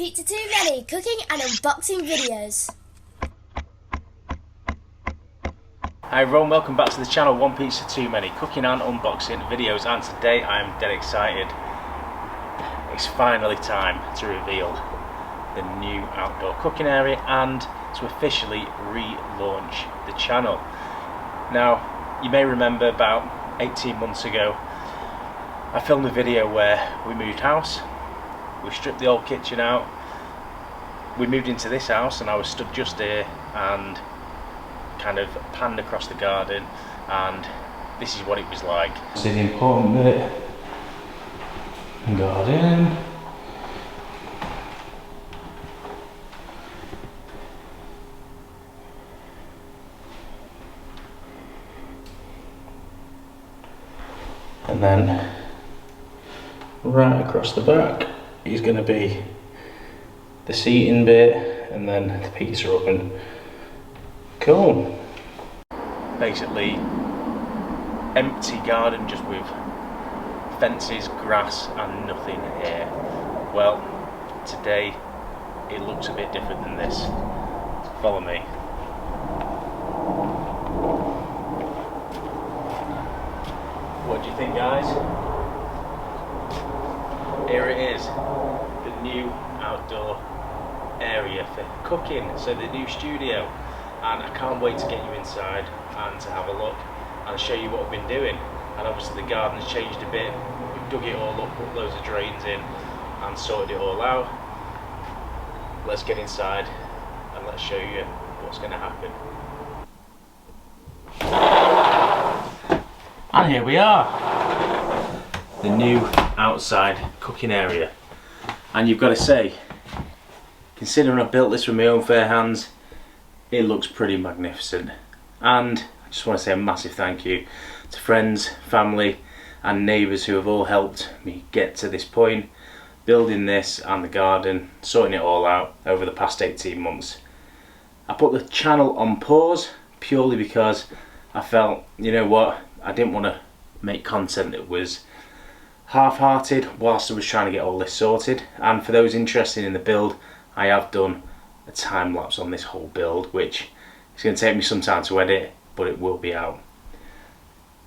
pizza too many cooking and unboxing videos. Hi everyone, welcome back to the channel. One pizza too many cooking and unboxing videos, and today I am dead excited. It's finally time to reveal the new outdoor cooking area and to officially relaunch the channel. Now, you may remember about 18 months ago I filmed a video where we moved house, we stripped the old kitchen out, we moved into this house, and I was stood just here and kind of panned across the garden, and this is what it was like. See the important bit, garden. And then right across the back is going to be the seating bit, and then the pizza oven. Cool. Basically empty garden just with fences, grass and nothing here. Well, today it looks a bit different than this. Follow me. What do you think, guys? Here it is, the new outdoor area for cooking, so the new studio. And I can't wait to get you inside and to have a look and show you what we've been doing. And obviously the garden's changed a bit. We've dug it all up, put loads of drains in and sorted it all out. Let's get inside and let's show you what's going to happen. And here we are, the new outside cooking area. And you've got to say, considering I built this with my own fair hands, it looks pretty magnificent. And I just want to say a massive thank you to friends, family and neighbours who have all helped me get to this point, building this and the garden, sorting it all out over the past 18 months. I put the channel on pause purely because I felt, you know what, I didn't want to make content that was half-hearted whilst I was trying to get all this sorted. And for those interested in the build, I have done a time lapse on this whole build, which is going to take me some time to edit, but it will be out.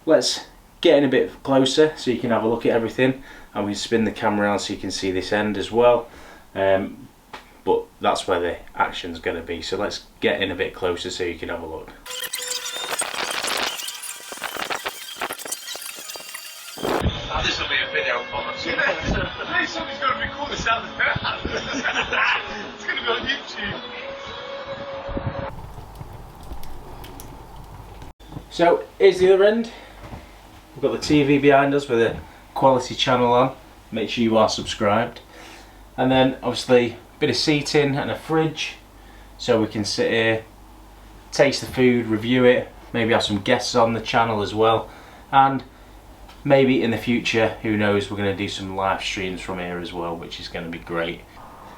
Let's get in a bit closer so you can have a look at everything, and we can spin the camera around so you can see this end as well. But that's where the action's going to be, so let's get in a bit closer so you can have a look. This will be a video format. Maybe somebody's going to record this out of the house. It's going to be on YouTube. So here's the other end. We've got the TV behind us with a quality channel on. Make sure you are subscribed. And then obviously a bit of seating and a fridge, so we can sit here, taste the food, review it, maybe have some guests on the channel as well. And maybe in the future, who knows, we're going to do some live streams from here as well, which is going to be great.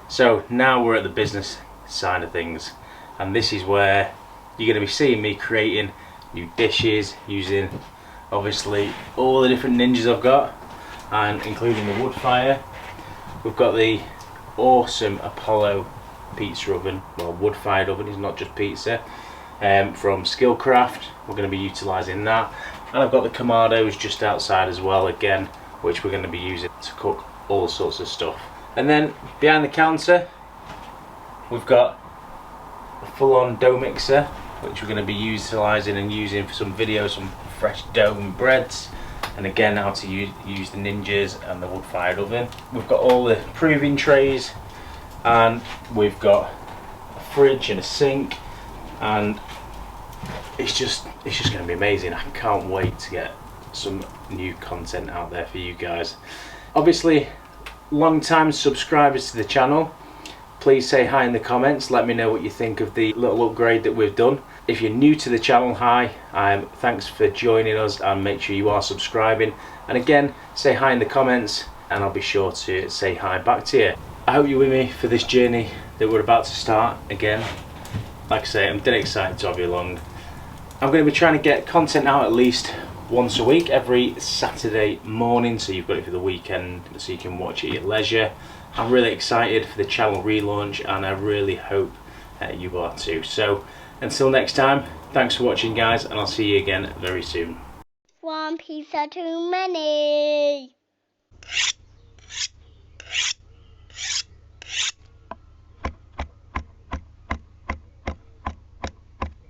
So now we're at the business side of things, and this is where you're going to be seeing me creating new dishes using obviously all the different ninjas I've got, and including the wood fire. We've got the awesome Apollo pizza oven, well, wood fired oven, it's not just pizza, from Skillcraft. We're going to be utilising that. And I've got the Kamados just outside as well, again, which we're going to be using to cook all sorts of stuff. And then behind the counter we've got a full-on dough mixer, which we're going to be utilising and using for some videos, some fresh dough and breads, and again how to use the ninjas and the wood-fired oven. We've got all the proving trays, and we've got a fridge and a sink, and it's just going to be amazing. I can't wait to get some new content out there for you guys. Obviously, long-time subscribers to the channel, please say hi in the comments. Let me know what you think of the little upgrade that we've done. If you're new to the channel, hi, thanks for joining us, and make sure you are subscribing. And again, say hi in the comments and I'll be sure to say hi back to you. I hope you're with me for this journey that we're about to start again. Like I say, I'm dead excited to have you along. I'm going to be trying to get content out at least once a week, every Saturday morning, so you've got it for the weekend, so you can watch it at your leisure, I'm really excited for the channel relaunch, and I really hope you are too. So until next time, thanks for watching guys, and I'll see you again very soon. One pizza too many.